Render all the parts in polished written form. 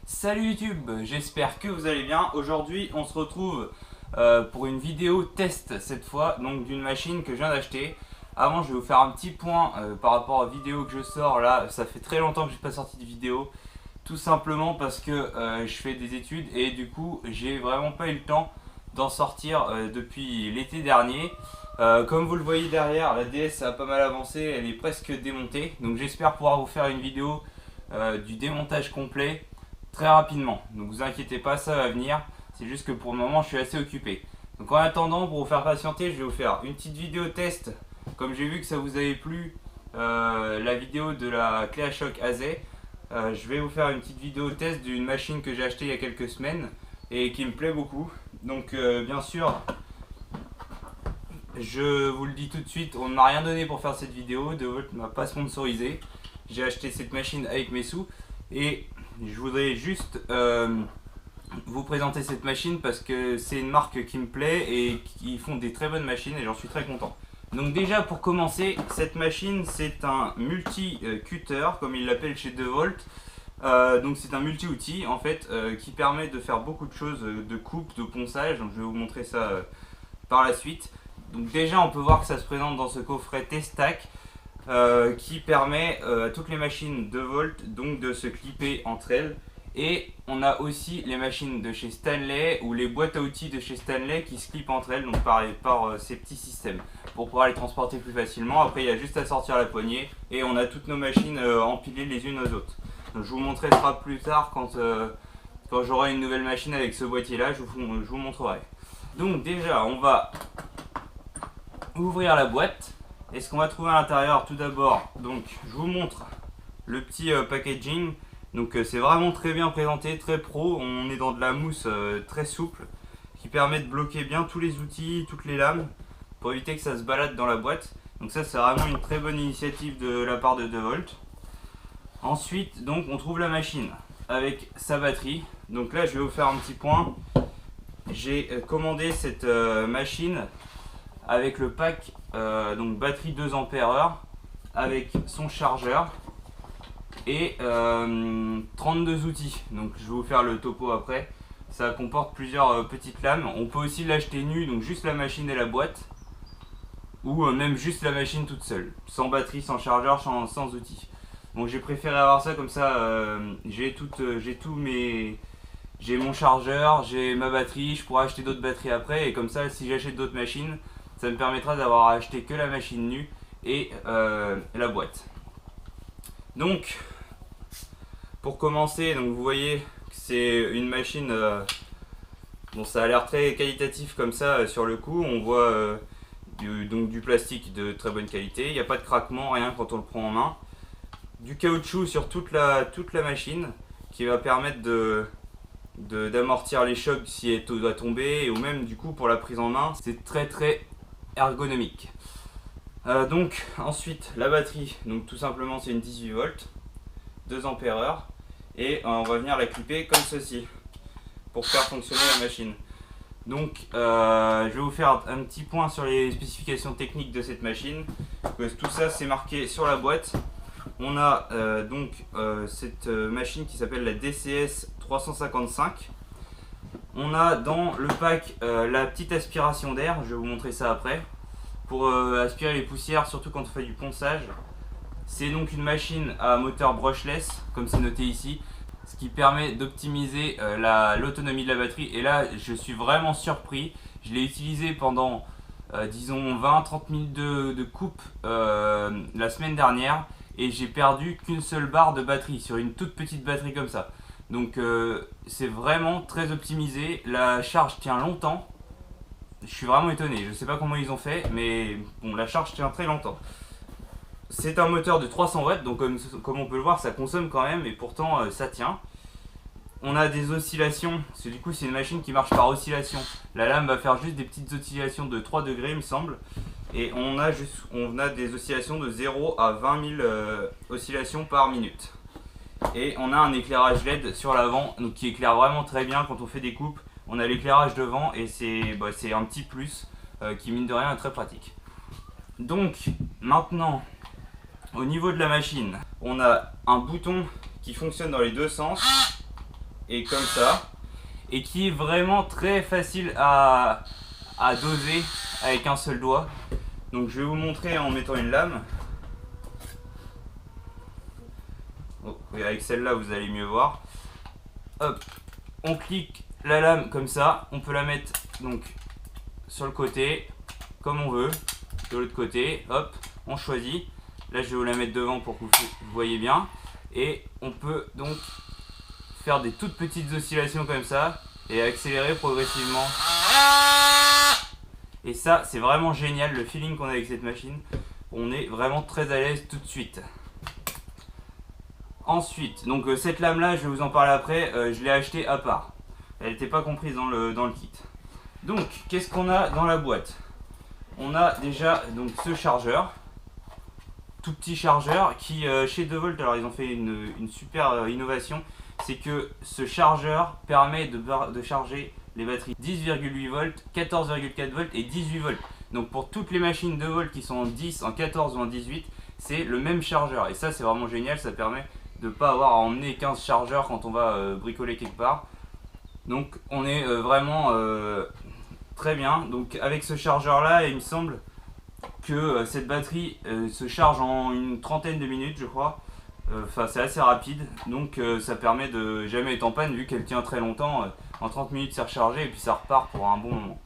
Salut YouTube, j'espère que vous allez bien. Aujourd'hui on se retrouve pour une vidéo test cette fois, donc d'une machine que je viens d'acheter. Avant je vais vous faire un petit point par rapport aux vidéos que je sors là. Ça fait très longtemps que j'ai pas sorti de vidéo, tout simplement parce que je fais des études et du coup j'ai vraiment pas eu le temps d'en sortir depuis l'été dernier. Comme vous le voyez derrière, la DS a pas mal avancé, elle est presque démontée, donc j'espère pouvoir vous faire une vidéo du démontage complet très rapidement. Donc vous inquiétez pas, ça va venir. C'est juste que pour le moment je suis assez occupé. Donc en attendant, pour vous faire patienter, je vais vous faire une petite vidéo test. Comme j'ai vu que ça vous avait plu, la vidéo de la clé à choc AZ, je vais vous faire une petite vidéo test d'une machine que j'ai achetée il y a quelques semaines et qui me plaît beaucoup. Donc bien sûr, je vous le dis tout de suite, on ne m'a rien donné pour faire cette vidéo. DeWalt ne m'a pas sponsorisé. J'ai acheté cette machine avec mes sous et je voudrais juste vous présenter cette machine parce que c'est une marque qui me plaît et qui font des très bonnes machines et j'en suis très content. Donc déjà pour commencer, cette machine c'est un multi-cutter comme ils l'appellent chez DeWalt. Donc c'est un multi-outil en fait qui permet de faire beaucoup de choses de coupe, de ponçage. Donc je vais vous montrer ça par la suite. Donc déjà on peut voir que ça se présente dans ce coffret T-Stack. Qui permet à toutes les machines DeWalt donc de se clipper entre elles. Et on a aussi les machines de chez Stanley ou les boîtes à outils de chez Stanley qui se clippent entre elles donc par ces petits systèmes pour pouvoir les transporter plus facilement. Après il y a juste à sortir la poignée et on a toutes nos machines empilées les unes aux autres. Donc, je vous montrerai ça plus tard quand j'aurai une nouvelle machine avec ce boîtier là, je vous montrerai. Donc déjà on va ouvrir la boîte. Et ce qu'on va trouver à l'intérieur, tout d'abord, donc je vous montre le petit packaging. Donc c'est vraiment très bien présenté, très pro. On est dans de la mousse très souple qui permet de bloquer bien tous les outils, toutes les lames pour éviter que ça se balade dans la boîte. Donc ça c'est vraiment une très bonne initiative de la part de DeWalt. Ensuite donc on trouve la machine avec sa batterie. Donc là je vais vous faire un petit point. J'ai commandé cette machine avec le pack donc batterie 2 Ah avec son chargeur et 32 outils. Donc je vais vous faire le topo après. Ça comporte plusieurs petites lames. On peut aussi l'acheter nu, donc juste la machine et la boîte, ou même juste la machine toute seule, sans batterie, sans chargeur, sans outils. Donc j'ai préféré avoir ça comme ça. J'ai mon chargeur, j'ai ma batterie, je pourrais acheter d'autres batteries après et comme ça si j'achète d'autres machines, ça me permettra d'avoir acheté que la machine nue et la boîte. Donc pour commencer, donc vous voyez que c'est une machine, bon ça a l'air très qualitatif comme ça sur le coup, on voit du plastique de très bonne qualité, il n'y a pas de craquement, rien quand on le prend en main. Du caoutchouc sur toute la machine qui va permettre d'amortir les chocs si elle doit tomber, ou même du coup pour la prise en main c'est très ergonomique. Donc ensuite la batterie, donc tout simplement c'est une 18 volts 2 Ah et on va venir la clipper comme ceci pour faire fonctionner la machine. Donc je vais vous faire un petit point sur les spécifications techniques de cette machine. Tout ça c'est marqué sur la boîte. On a cette machine qui s'appelle la DCS 355. On a dans le pack la petite aspiration d'air, je vais vous montrer ça après, pour aspirer les poussières, surtout quand on fait du ponçage. C'est donc une machine à moteur brushless, comme c'est noté ici, ce qui permet d'optimiser l'autonomie de la batterie. Et là, je suis vraiment surpris. Je l'ai utilisé pendant, disons, 20-30 minutes de coupe la semaine dernière. Et j'ai perdu qu'une seule barre de batterie sur une toute petite batterie comme ça. Donc c'est vraiment très optimisé. La charge tient longtemps. Je suis vraiment étonné. Je ne sais pas comment ils ont fait, mais bon, la charge tient très longtemps. C'est un moteur de 300 watts, donc comme on peut le voir, ça consomme quand même, et pourtant ça tient. On a des oscillations, parce que du coup c'est une machine qui marche par oscillation. La lame va faire juste des petites oscillations de 3 degrés, il me semble. Et on a des oscillations de 0 à 20 000 oscillations par minute. Et on a un éclairage LED sur l'avant, donc qui éclaire vraiment très bien quand on fait des coupes. On a l'éclairage devant et c'est un petit plus qui mine de rien est très pratique. Donc maintenant, au niveau de la machine, on a un bouton qui fonctionne dans les deux sens. et comme ça, et qui est vraiment très facile à doser avec un seul doigt. Donc je vais vous montrer en mettant une lame. Oh, et avec celle-là vous allez mieux voir. Hop, on clique la lame comme ça, on peut la mettre donc sur le côté comme on veut, de l'autre côté, hop, on choisit. Là je vais vous la mettre devant pour que vous voyez bien, et on peut donc faire des toutes petites oscillations comme ça et accélérer progressivement. Et ça c'est vraiment génial, le feeling qu'on a avec cette machine, on est vraiment très à l'aise tout de suite. Ensuite, donc cette lame là, je vais vous en parler après, je l'ai achetée à part. Elle n'était pas comprise dans le kit. Donc, qu'est-ce qu'on a dans la boîte? On a déjà donc ce chargeur, tout petit chargeur qui chez DeWalt, alors ils ont fait une super innovation, c'est que ce chargeur permet de charger les batteries 10,8 volts, 14,4 volts et 18 volts. Donc pour toutes les machines DeWalt qui sont en 10, en 14 ou en 18, c'est le même chargeur. Et ça c'est vraiment génial, ça permet de ne pas avoir à emmener 15 chargeurs quand on va bricoler quelque part. Donc on est vraiment très bien. Donc avec ce chargeur là, il me semble que cette batterie se charge en une trentaine de minutes je crois. Enfin c'est assez rapide, donc ça permet de jamais être en panne vu qu'elle tient très longtemps. En 30 minutes c'est rechargé et puis ça repart pour un bon moment.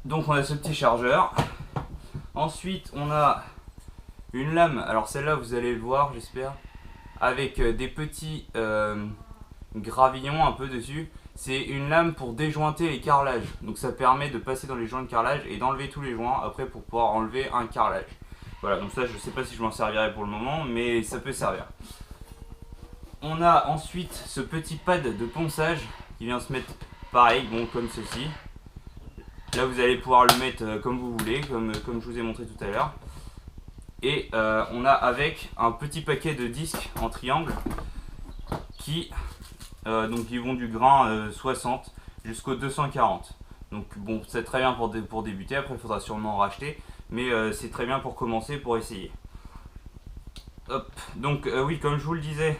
Donc on a ce petit chargeur. Ensuite on a une lame, alors celle-là vous allez le voir j'espère, avec des petits gravillons un peu dessus. C'est une lame pour déjointer les carrelages. Donc ça permet de passer dans les joints de carrelage et d'enlever tous les joints après pour pouvoir enlever un carrelage. Voilà, donc ça je sais pas si je m'en servirai pour le moment, mais ça peut servir. On a ensuite ce petit pad de ponçage qui vient se mettre pareil, bon comme ceci. Là vous allez pouvoir le mettre comme vous voulez, comme je vous ai montré tout à l'heure. Et on a avec un petit paquet de disques en triangle qui donc ils vont du grain 60 jusqu'au 240. Donc bon, c'est très bien pour débuter, après il faudra sûrement en racheter, mais c'est très bien pour commencer, pour essayer. Hop. Donc oui, comme je vous le disais,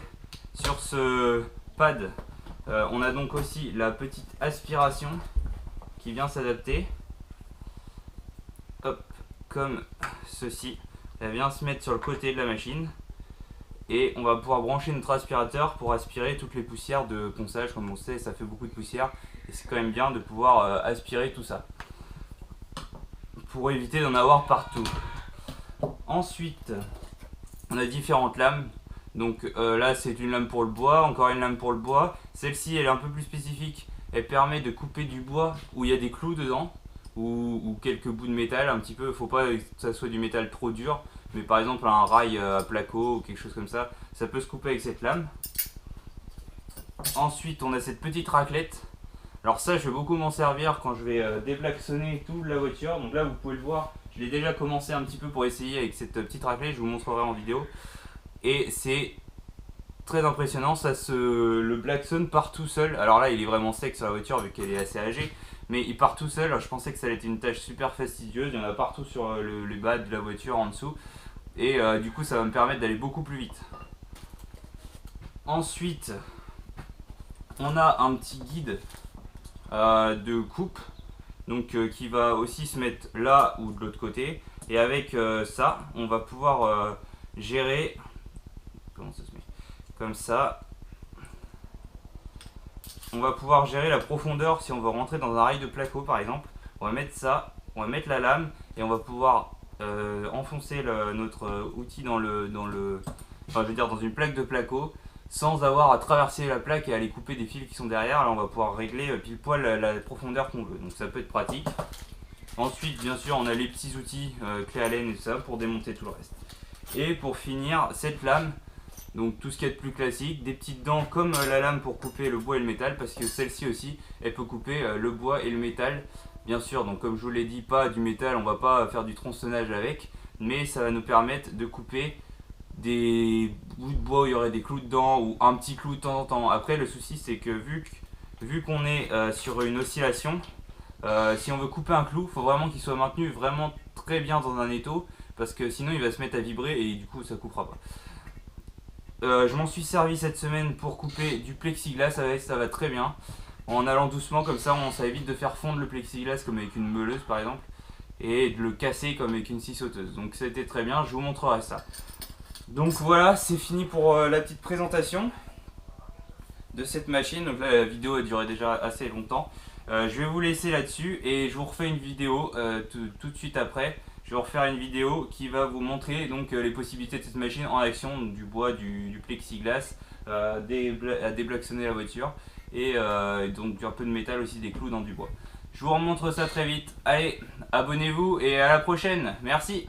sur ce pad, on a donc aussi la petite aspiration qui vient s'adapter. Hop, comme ceci. Elle vient se mettre sur le côté de la machine. Et on va pouvoir brancher notre aspirateur pour aspirer toutes les poussières de ponçage. Comme on sait, ça fait beaucoup de poussière. Et c'est quand même bien de pouvoir aspirer tout ça. Pour éviter d'en avoir partout. Ensuite, on a différentes lames. Donc là, c'est une lame pour le bois, encore une lame pour le bois. Celle-ci, elle est un peu plus spécifique. Elle permet de couper du bois où il y a des clous dedans. Ou quelques bouts de métal un petit peu. Faut pas que ça soit du métal trop dur. Mais par exemple un rail à placo ou quelque chose comme ça, ça peut se couper avec cette lame. Ensuite on a cette petite raclette. Alors ça je vais beaucoup m'en servir quand je vais déplaçonner toute la voiture. Donc là vous pouvez le voir, je l'ai déjà commencé un petit peu pour essayer avec cette petite raclette, je vous montrerai en vidéo. Et c'est très impressionnant, le klaxon part tout seul. Alors là il est vraiment sec sur la voiture vu qu'elle est assez âgée. Mais il part tout seul, alors, je pensais que ça allait être une tâche super fastidieuse, il y en a partout sur le bas de la voiture en dessous. Et du coup ça va me permettre d'aller beaucoup plus vite. Ensuite on a un petit guide de coupe, donc qui va aussi se mettre là ou de l'autre côté. Et avec ça on va pouvoir gérer, comment ça se met, comme ça. On va pouvoir gérer la profondeur si on veut rentrer dans un rail de placo par exemple. On va mettre ça, on va mettre la lame et on va pouvoir enfoncer notre outil dans enfin je veux dire dans une plaque de placo sans avoir à traverser la plaque et aller couper des fils qui sont derrière. Là on va pouvoir régler pile poil la profondeur qu'on veut, donc ça peut être pratique. Ensuite bien sûr on a les petits outils clé Allen et tout ça pour démonter tout le reste. Et pour finir cette lame, donc tout ce qu'il y a de plus classique, des petites dents comme la lame pour couper le bois et le métal, parce que celle-ci aussi elle peut couper le bois et le métal. Bien sûr, donc comme je vous l'ai dit, pas du métal, on va pas faire du tronçonnage avec, mais ça va nous permettre de couper des bouts de bois où il y aurait des clous dedans ou un petit clou de temps en temps. Après le souci c'est que vu qu'on est sur une oscillation, si on veut couper un clou, il faut vraiment qu'il soit maintenu vraiment très bien dans un étau, parce que sinon il va se mettre à vibrer et du coup ça coupera pas. Je m'en suis servi cette semaine pour couper du plexiglas avec, ça va très bien. En allant doucement comme ça, ça évite de faire fondre le plexiglas comme avec une meuleuse par exemple. Et de le casser comme avec une scie sauteuse. Donc c'était très bien, je vous montrerai ça. Donc voilà, c'est fini pour la petite présentation de cette machine. Donc là la vidéo a duré déjà assez longtemps. Je vais vous laisser là-dessus et je vous refais une vidéo tout de suite après. Je vais vous refaire une vidéo qui va vous montrer donc les possibilités de cette machine en action, donc, du bois, du plexiglas, à déblaxonner la voiture et donc un peu de métal aussi, des clous dans du bois. Je vous remontre ça très vite. Allez, abonnez-vous et à la prochaine. Merci.